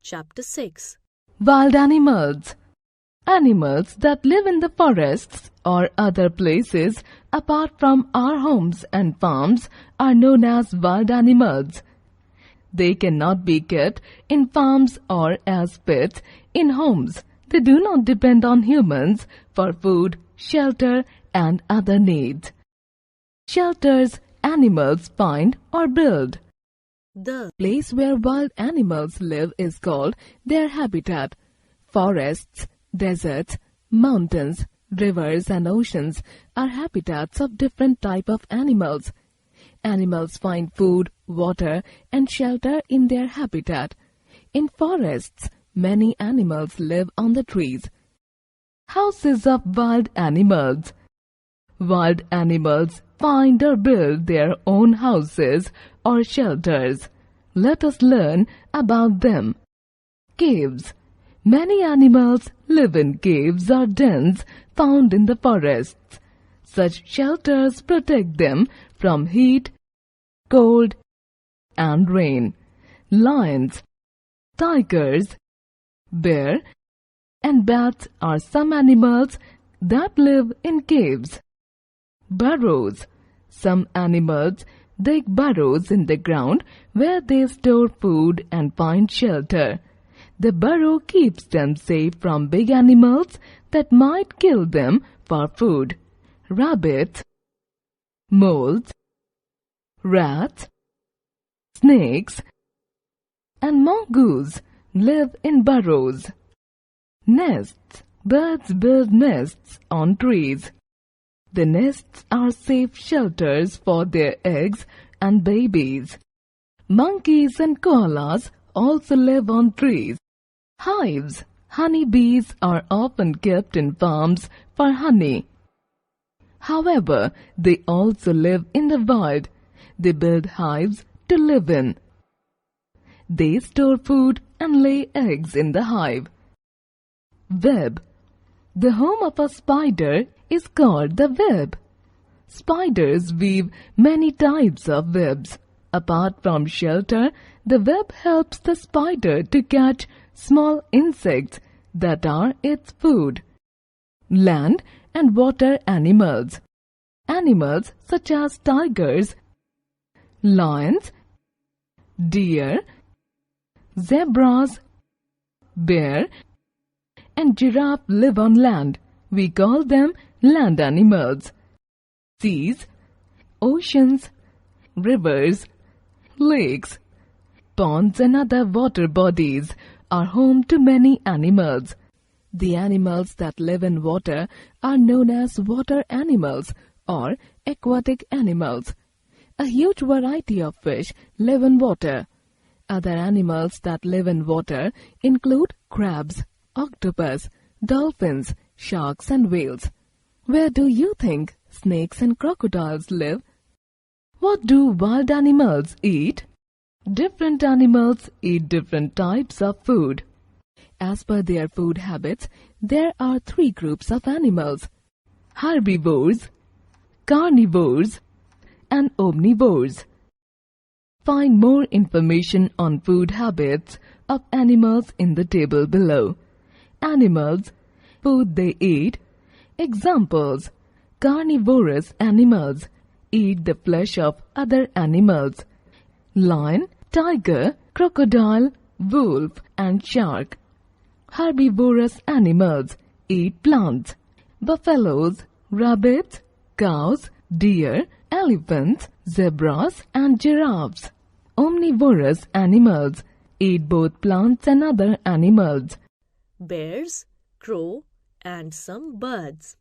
Chapter 6. Wild animals. Animals that live in the forests or other places apart from our homes and farms are known as wild animals. They cannot be kept in farms or as pets in homes. They do not depend on humans for food, shelter, and other needs. Shelters animals find or build. The place where wild animals live is called their habitat. Forests, deserts, mountains, rivers and oceans are habitats of different types of animals. Animals find food, water and shelter in their habitat. In forests, many animals live on the trees. Houses of wild animals. Wild animals find or build their own houses or shelters. Let us learn about them. Caves. Many animals live in caves or dens found in the forests. Such shelters protect them from heat, cold, and rain. Lions, tigers, bear, and bats are some animals that live in caves. Burrows. Some animals dig burrows in the ground where they store food and find shelter. The burrow keeps them safe from big animals that might kill them for food. Rabbits, moles, rats, snakes, and mongoose live in burrows. Nests. Birds build nests on trees. The nests are safe shelters for their eggs and babies. Monkeys and koalas also live on trees. Hives. Honeybees are often kept in farms for honey. However, they also live in the wild. They build hives to live in. They store food and lay eggs in the hive. Web. The home of a spider is called the web. Spiders weave many types of webs. Apart from shelter, the web helps the spider to catch small insects that are its food. Land and water animals. Animals such as tigers, lions, deer, zebras, bear, and giraffe live on land. We call them land animals. Seas, oceans, rivers, lakes, ponds and other water bodies are home to many animals. The animals that live in water are known as water animals or aquatic animals. A huge variety of fish live in water. Other animals that live in water include crabs, octopus, dolphins, sharks and whales. Where do you think snakes and crocodiles live? What do wild animals eat? Different animals eat different types of food. As per their food habits, there are three groups of animals: herbivores, carnivores, and omnivores. Find more information on food habits of animals in the table below. Animals, food they eat. Examples: carnivorous animals eat the flesh of other animals. Lion, tiger, crocodile, wolf, and shark. Herbivorous animals eat plants. Buffaloes, rabbits, cows, deer, elephants, zebras, and giraffes. Omnivorous animals eat both plants and other animals. Bears, crow, and some birds.